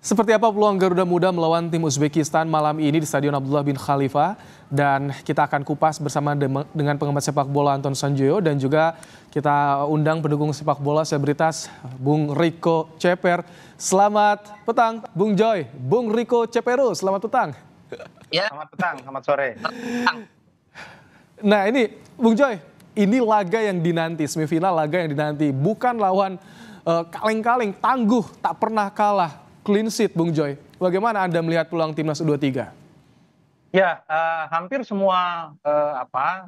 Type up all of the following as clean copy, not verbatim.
Seperti apa peluang Garuda Muda melawan tim Uzbekistan malam ini di Stadion Abdullah bin Khalifa? Dan kita akan kupas bersama dengan pengamat sepak bola Anton Sanjoyo dan juga kita undang pendukung sepak bola selebritas Bung Riko Ceper. Selamat petang Bung Joy, Bung Riko Cepero, selamat petang. Ya, selamat petang, selamat sore. Nah ini Bung Joy, ini laga yang dinanti, semifinal laga yang dinanti. Bukan lawan kaleng-kaleng, tangguh, tak pernah kalah. Clean sheet, Bung Joy. Bagaimana Anda melihat peluang timnas U23? Ya, hampir semua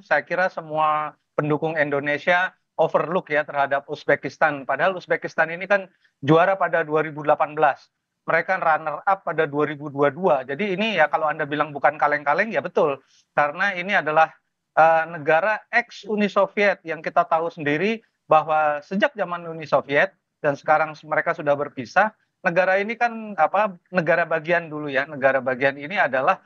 saya kira semua pendukung Indonesia overlook ya terhadap Uzbekistan. Padahal Uzbekistan ini kan juara pada 2018. Mereka runner up pada 2022. Jadi ini ya kalau Anda bilang bukan kaleng-kaleng ya betul. Karena ini adalah negara ex Uni Soviet yang kita tahu sendiri bahwa sejak zaman Uni Soviet dan sekarang mereka sudah berpisah. Negara ini kan negara bagian dulu ya. Negara bagian ini adalah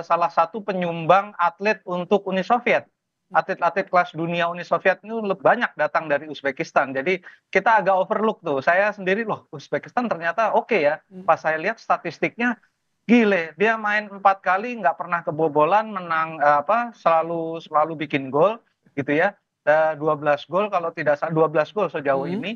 salah satu penyumbang atlet untuk Uni Soviet. Atlet-atlet kelas dunia Uni Soviet ini banyak datang dari Uzbekistan. Jadi kita agak overlook tuh. Saya sendiri loh Uzbekistan ternyata oke ya. Pas saya lihat statistiknya gile. Dia main 4 kali nggak pernah kebobolan, menang selalu bikin gol gitu ya. 12 gol kalau tidak salah 12 gol sejauh ini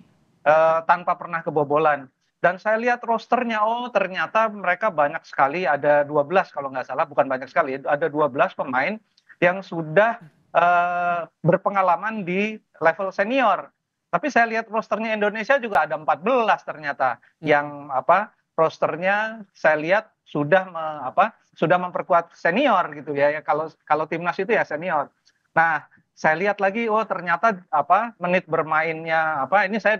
tanpa pernah kebobolan. Dan saya lihat rosternya, oh ternyata mereka banyak sekali, ada 12 kalau nggak salah, bukan banyak sekali, ada 12 pemain yang sudah berpengalaman di level senior. Tapi saya lihat rosternya Indonesia juga ada 14 ternyata yang rosternya saya lihat sudah sudah memperkuat senior gitu ya. Kalau timnas itu ya senior. Nah, saya lihat lagi oh ternyata menit bermainnya ini saya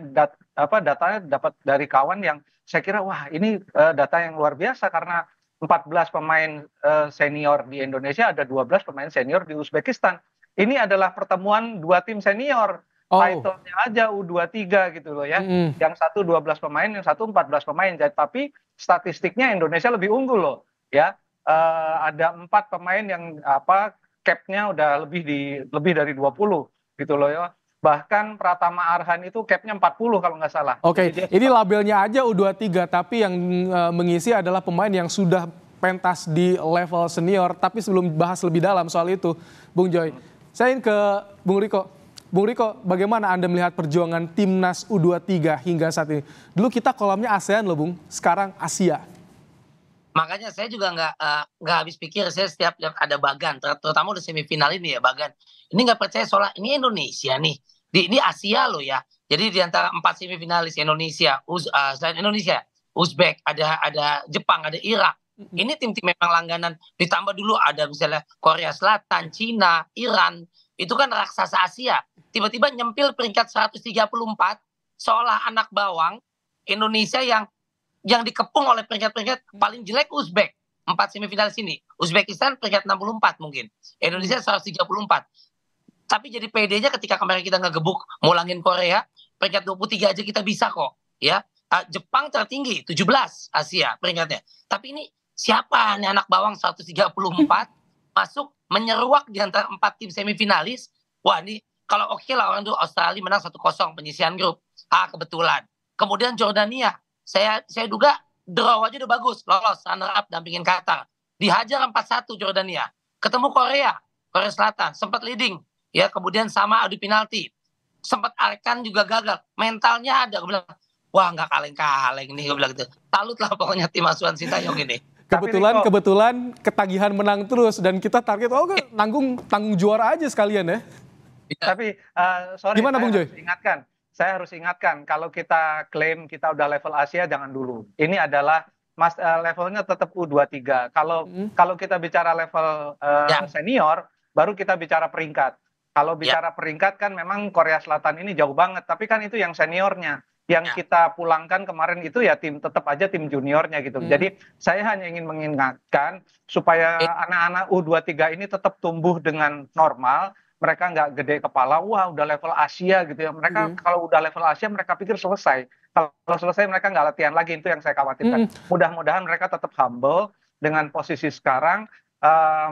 datanya dapat dari kawan yang saya kira wah ini data yang luar biasa karena 14 pemain senior di Indonesia, ada 12 pemain senior di Uzbekistan. Ini adalah pertemuan dua tim senior. Title-nya aja U23 gitu loh ya. Yang satu 12 pemain, yang satu 14 pemain. Tapi statistiknya Indonesia lebih unggul loh ya. Ada 4 pemain yang cap-nya udah lebih dari 20 gitu loh ya. Bahkan Pratama Arhan itu cap-nya 40 kalau nggak salah. Oke, ini labelnya aja U23, tapi yang mengisi adalah pemain yang sudah pentas di level senior. Tapi sebelum bahas lebih dalam soal itu, Bung Joy, saya ingin ke Bung Riko. Bung Riko, bagaimana Anda melihat perjuangan timnas U23 hingga saat ini? Dulu kita kolamnya ASEAN loh Bung, sekarang Asia. Makanya saya juga nggak habis pikir, saya setiap lihat ada Bagan, terutama udah semifinal ini ya Bagan. Ini nggak percaya soalnya ini Indonesia nih, ini Asia loh ya. Jadi di antara 4 semifinalis Indonesia, selain Indonesia, Uzbek, ada Jepang, ada Irak. Ini tim-tim memang langganan. Ditambah dulu ada misalnya Korea Selatan, Cina, Iran. Itu kan raksasa Asia. Tiba-tiba nyempil peringkat 134, seolah anak bawang Indonesia yang dikepung oleh peringkat-peringkat paling jelek Uzbek. 4 semifinalis ini. Uzbekistan peringkat 64 mungkin. Indonesia 134. Tapi jadi PD-nya ketika kemarin kita ngegebuk mulangin Korea, peringkat 23 aja kita bisa kok. Ya, Jepang tertinggi 17 Asia peringkatnya. Tapi ini siapa nih anak bawang 134 masuk menyeruak di antara 4 tim semifinalis. Wah ini kalau oke lah orang tuh Australia menang 1-0 penyisihan grup. Kebetulan. Kemudian Jordania. Saya duga draw aja udah bagus, lolos runner up dampingin Qatar. Dihajar 4-1 Jordania. Ketemu Korea Selatan sempat leading ya, kemudian sama adu penalti. Sempat Arkan juga gagal. Mentalnya ada, gue bilang, wah nggak kaleng-kaleng nih, gue bilang gitu. Salut lah pokoknya tim asuhan Sintayong ini. Kebetulan ketagihan menang terus dan kita target tanggung juara aja sekalian ya. Tapi sorry, gimana Bung Joy? Saya harus ingatkan kalau kita klaim kita udah level Asia jangan dulu. Ini adalah levelnya tetap U23. Kalau kita bicara level senior baru kita bicara peringkat. Kalau bicara peringkat kan memang Korea Selatan ini jauh banget, tapi kan itu yang seniornya. Yang kita pulangkan kemarin itu ya tetap aja tim juniornya gitu. Jadi saya hanya ingin mengingatkan supaya anak-anak U23 ini tetap tumbuh dengan normal. Mereka nggak gede kepala, wah udah level Asia gitu ya. Mereka kalau udah level Asia mereka pikir selesai. Kalau selesai mereka nggak latihan lagi, itu yang saya khawatirkan. Mudah-mudahan mereka tetap humble dengan posisi sekarang.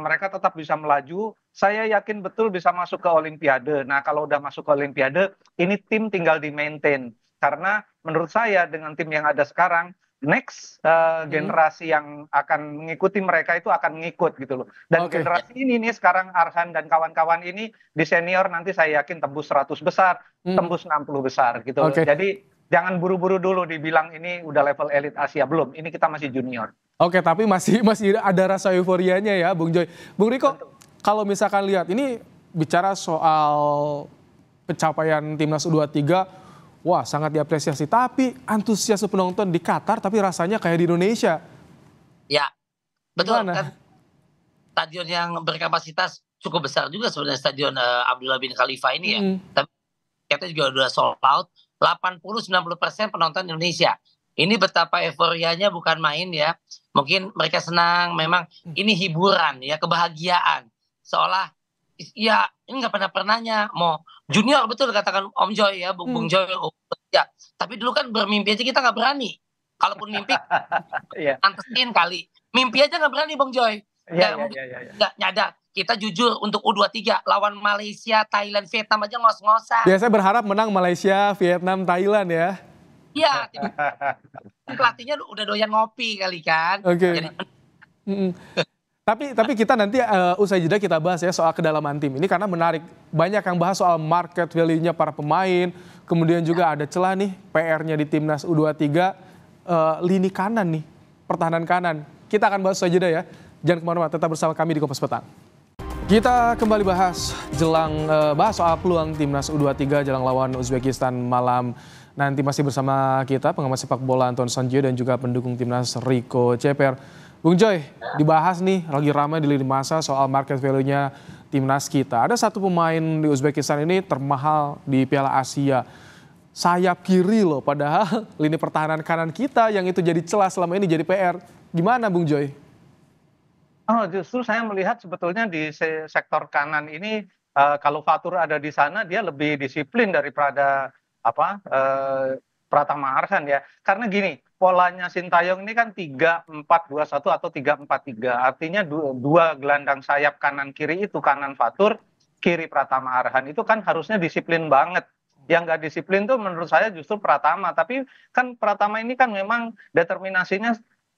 Mereka tetap bisa melaju. Saya yakin betul bisa masuk ke Olimpiade. Nah kalau udah masuk ke Olimpiade, ini tim tinggal di maintain. Karena menurut saya dengan tim yang ada sekarang, next generasi yang akan mengikuti mereka itu akan mengikut gitu loh. Dan Oke. generasi ini nih sekarang Arhan dan kawan-kawan ini di senior nanti saya yakin tembus 100 besar, tembus 60 besar gitu loh. Oke. Jadi jangan buru-buru dulu dibilang ini udah level elit Asia, belum. Ini kita masih junior. Oke, tapi masih ada rasa euforianya ya, Bung Joy. Bung Riko, kalau misalkan lihat ini bicara soal pencapaian timnas U23, wah sangat diapresiasi. Tapi antusiasme penonton di Qatar, tapi rasanya kayak di Indonesia. Ya, betul Gimana? kan. Stadion yang berkapasitas cukup besar juga sebenarnya stadion Abdullah bin Khalifa ini ya. Tapi kita juga udah sold out. 80-90% penonton Indonesia. Ini betapa euforianya bukan main ya. Mungkin mereka senang, memang ini hiburan ya, kebahagiaan. Seolah ya ini nggak pernahnya mau junior, betul katakan Om Joy ya, Bung Joy ya. Tapi dulu kan bermimpi aja kita nggak berani. Kalaupun mimpi antesin kali. Mimpi aja nggak berani Bung Joy. Nggak nyadar. Kita jujur untuk U23 lawan Malaysia, Thailand, Vietnam aja ngos-ngosan. Biasanya berharap menang Malaysia, Vietnam, Thailand ya. Iya, pelatihnya udah doyan ngopi kali kan. Oke. Jadi, Tapi kita nanti usai jeda kita bahas ya soal kedalaman tim ini karena menarik. Banyak yang bahas soal market value-nya para pemain, kemudian juga ada celah nih PR-nya di timnas U23 lini kanan nih, pertahanan kanan. Kita akan bahas usai jeda ya. Jangan kemana-mana, tetap bersama kami di Kompas Petang. Kita kembali bahas bahas soal peluang timnas U23 jelang lawan Uzbekistan malam nanti. Masih bersama kita pengamat sepak bola Anton Sanjio dan juga pendukung timnas Rico Ceper. Bung Joy, dibahas nih lagi ramai di lini masa soal market value-nya timnas kita. Ada satu pemain di Uzbekistan ini termahal di Piala Asia. Sayap kiri loh, padahal lini pertahanan kanan kita yang itu jadi celah selama ini jadi PR. Gimana Bung Joy? Oh, justru saya melihat sebetulnya di sektor kanan ini kalau Fatur ada di sana dia lebih disiplin daripada Pratama Arhan ya. Karena gini, polanya Sintayong ini kan 3-4-2-1 atau 3-4-3. Artinya dua gelandang sayap kanan kiri itu, kanan Fatur, kiri Pratama Arhan itu kan harusnya disiplin banget. Yang nggak disiplin tuh menurut saya justru Pratama. Tapi kan Pratama ini kan memang determinasinya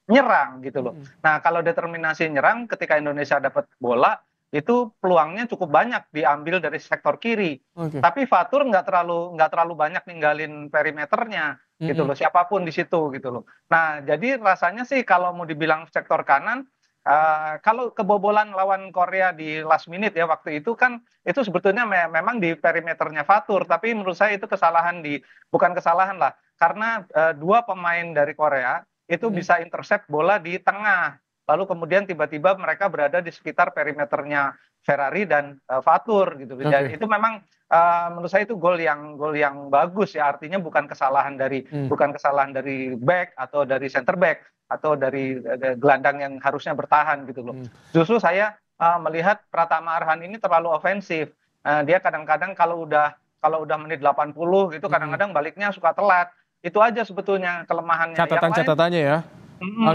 nyerang gitu loh. Nah kalau determinasi nyerang ketika Indonesia dapat bola itu peluangnya cukup banyak diambil dari sektor kiri. Tapi Fatur nggak terlalu banyak ninggalin perimeternya gitu loh, siapapun di situ gitu loh. Nah jadi rasanya sih kalau mau dibilang sektor kanan, kalau kebobolan lawan Korea di last minute ya waktu itu kan itu sebetulnya memang di perimeternya Fatur. Tapi menurut saya itu bukan kesalahan lah, karena dua pemain dari Korea itu bisa intercept bola di tengah. Lalu kemudian tiba-tiba mereka berada di sekitar perimeternya Ferrari dan Fatur gitu. Jadi itu memang menurut saya itu gol yang bagus ya. Artinya bukan kesalahan dari back atau dari center back atau dari gelandang yang harusnya bertahan gitu loh. Justru saya melihat Pratama Arhan ini terlalu ofensif. Dia kadang-kadang kalau udah menit 80 gitu kadang-kadang baliknya suka telat. Itu aja sebetulnya kelemahannya. Catatannya ya.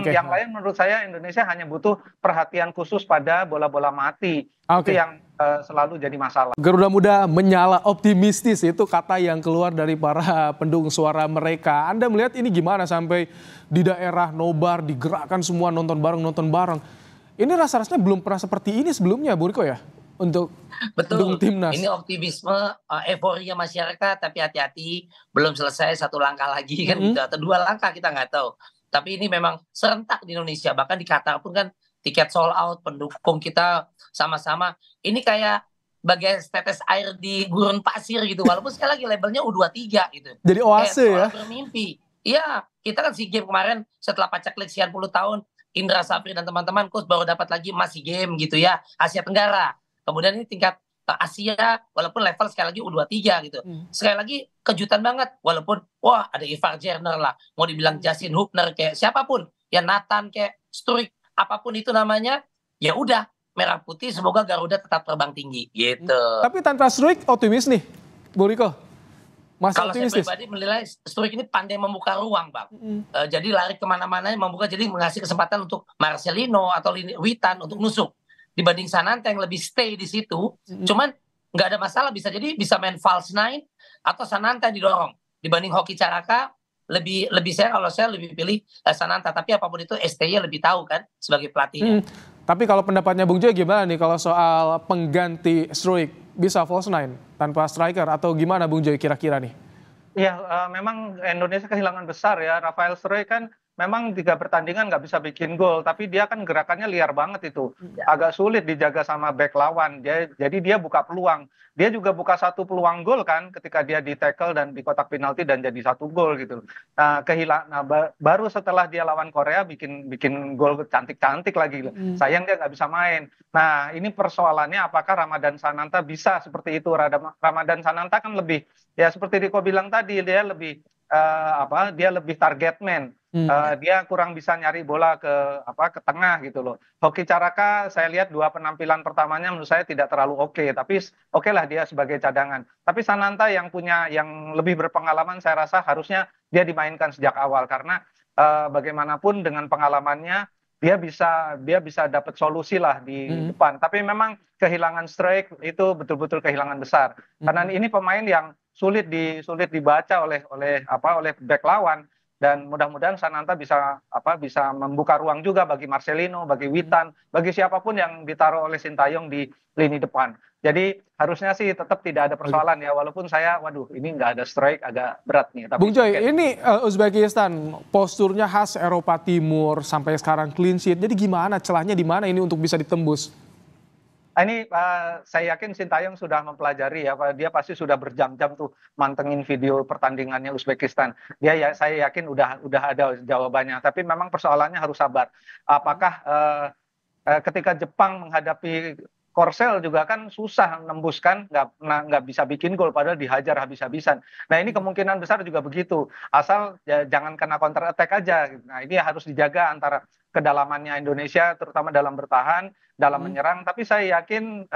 Yang lain menurut saya Indonesia hanya butuh perhatian khusus pada bola-bola mati. Itu yang selalu jadi masalah. Garuda Muda menyala optimistis, itu kata yang keluar dari para pendukung suara mereka. Anda melihat ini gimana sampai di daerah nobar digerakkan semua nonton bareng. Ini rasa-rasanya belum pernah seperti ini sebelumnya, Bu Riko ya? Untuk betul, timnas. ini optimisme, euforia masyarakat, tapi hati-hati belum selesai, satu langkah lagi kan gitu, atau dua langkah kita nggak tahu. Tapi ini memang serentak di Indonesia, bahkan di Qatar pun kan tiket sold out, pendukung kita sama-sama. Ini kayak bagai tetes air di gurun pasir gitu, walaupun sekali lagi labelnya U23 gitu. Jadi oase ya? Bermimpi. Iya, kita kan SEA Games kemarin setelah pacaklik sekian puluh tahun, Indra Safri dan teman-teman coach baru dapat lagi SEA Games gitu ya, Asia Tenggara. Kemudian ini tingkat Asia, walaupun level sekali lagi U23 gitu. Sekali lagi kejutan banget, walaupun wah ada Ivar Jerner lah, mau dibilang Justin Hubner kayak siapapun, ya Nathan kayak Struik, apapun itu namanya, ya udah merah putih, semoga Garuda tetap terbang tinggi gitu. Tapi tanpa Struik optimis nih, Bu Riko? Kalau saya pribadi menilai Struik ini pandai membuka ruang Bang. Jadi lari kemana-mana membuka, jadi mengasih kesempatan untuk Marcelino atau Witan untuk nusuk. Dibanding Sananta yang lebih stay di situ, cuman nggak ada masalah, bisa main false nine atau Sananta yang didorong. Dibanding Hoki Caraka, lebih saya kalau saya lebih pilih Sananta, tapi apapun itu STY lebih tahu kan sebagai pelatihnya. Tapi kalau pendapatnya Bung Joy gimana nih kalau soal pengganti Struijk, bisa false nine tanpa striker atau gimana Bung Joy kira-kira nih? Iya, memang Indonesia kehilangan besar ya. Rafael Struijk kan memang 3 pertandingan nggak bisa bikin gol, tapi dia kan gerakannya liar banget itu. Agak sulit dijaga sama bek lawan. Jadi dia buka peluang. Dia juga buka satu peluang gol kan ketika dia di tackle dan di kotak penalti dan jadi 1 gol gitu. Nah, baru setelah dia lawan Korea bikin gol cantik-cantik lagi. Sayang dia nggak bisa main. Nah, ini persoalannya apakah Ramadan Sananta bisa seperti itu? Ramadan Sananta kan lebih, ya seperti Riko bilang tadi, dia lebih dia lebih target man. Dia kurang bisa nyari bola ke tengah gitu loh. Hoki Caraka saya lihat 2 penampilan pertamanya menurut saya tidak terlalu oke, tapi oke lah dia sebagai cadangan. Tapi Sananta yang lebih berpengalaman saya rasa harusnya dia dimainkan sejak awal karena bagaimanapun dengan pengalamannya dia bisa dapat solusi lah di depan. Tapi memang kehilangan Struijk itu betul-betul kehilangan besar. Karena ini pemain yang sulit dibaca oleh bek lawan, dan mudah-mudahan Sananta bisa membuka ruang juga bagi Marcelino, bagi Witan, bagi siapapun yang ditaruh oleh Sintayong di lini depan. Jadi harusnya sih tetap tidak ada persoalan ya, walaupun ini nggak ada Struijk agak berat nih. Tapi Bung Joy, ini Uzbekistan posturnya khas Eropa Timur sampai sekarang clean sheet. Jadi gimana celahnya di mana ini untuk bisa ditembus? Ini saya yakin Sintayong sudah mempelajari ya, dia pasti sudah berjam-jam tuh mantengin video pertandingannya Uzbekistan. Saya yakin udah ada jawabannya. Tapi memang persoalannya harus sabar. Apakah ketika Jepang menghadapi Korsel juga kan susah nembus kan, nggak bisa bikin gol padahal dihajar habis-habisan. Nah ini kemungkinan besar juga begitu, asal ya, jangan kena counter attack aja. Nah ini harus dijaga antara kedalamannya Indonesia terutama dalam bertahan, dalam menyerang. Tapi saya yakin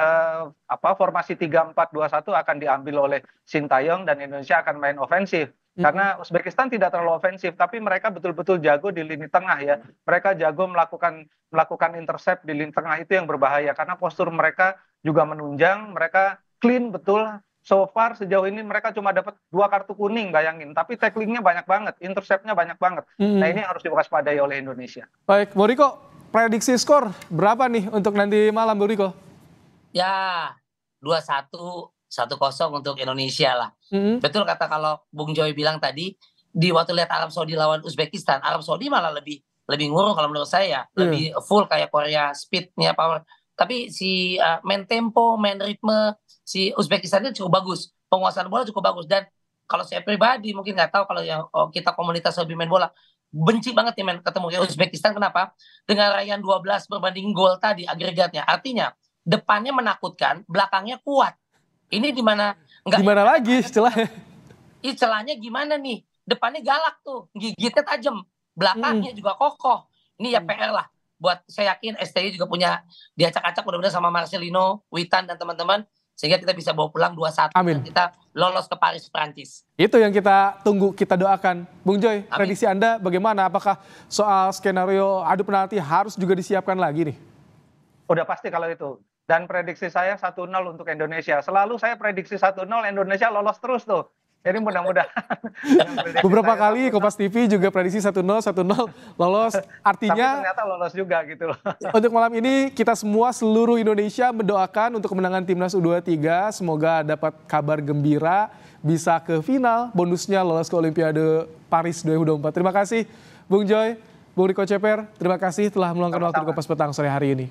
formasi 3-4-2-1 akan diambil oleh Sintayong dan Indonesia akan main ofensif. Karena Uzbekistan tidak terlalu ofensif, tapi mereka betul-betul jago di lini tengah ya. Mereka jago melakukan intercept di lini tengah, itu yang berbahaya. Karena postur mereka juga menunjang, mereka clean betul. So far sejauh ini mereka cuma dapat 2 kartu kuning, bayangin. Tapi tacklingnya banyak banget, interceptnya banyak banget. Nah ini harus diwaspadai oleh Indonesia. Baik, Bu Riko, prediksi skor berapa nih untuk nanti malam, Bu Riko? Ya, 2-1. 1-0 untuk Indonesia lah. Betul kata kalau Bung Joy bilang tadi, di waktu lihat Arab Saudi lawan Uzbekistan, Arab Saudi malah lebih ngurung kalau menurut saya, lebih full kayak Korea, speednya, power. Tapi si main tempo, main ritme, si Uzbekistan itu cukup bagus, penguasaan bola cukup bagus. Dan kalau saya pribadi mungkin nggak tahu kalau yang kita komunitas lebih main bola, benci banget nih ketemu Uzbekistan. Kenapa? Dengan raihan 12 berbanding gol tadi agregatnya, artinya depannya menakutkan, belakangnya kuat. Ini di mana lagi istilahnya? Istilahnya gimana nih? Depannya galak tuh, gigitnya tajam, belakangnya juga kokoh. Ini ya PR lah. Buat saya yakin STY juga punya diacak-acak mudah-mudahan sama Marcelino, Witan dan teman-teman, sehingga kita bisa bawa pulang 2-1 dan kita lolos ke Paris, Prancis. Itu yang kita tunggu, kita doakan. Bung Joy, prediksi Anda bagaimana? Apakah soal skenario adu penalti harus juga disiapkan lagi nih? Udah pasti kalau itu. Dan prediksi saya 1-0 untuk Indonesia. Selalu saya prediksi 1-0, Indonesia lolos terus tuh. Jadi mudah-mudahan. Beberapa kali Kompas TV juga prediksi 1-0 lolos. Artinya tapi ternyata lolos juga gitu loh. Untuk malam ini kita semua seluruh Indonesia mendoakan untuk kemenangan Timnas U23. Semoga dapat kabar gembira, bisa ke final, bonusnya lolos ke Olimpiade Paris 2024. Terima kasih Bung Joy, Bung Riko Ceper, terima kasih telah meluangkan waktu di Kompas Petang sore hari ini.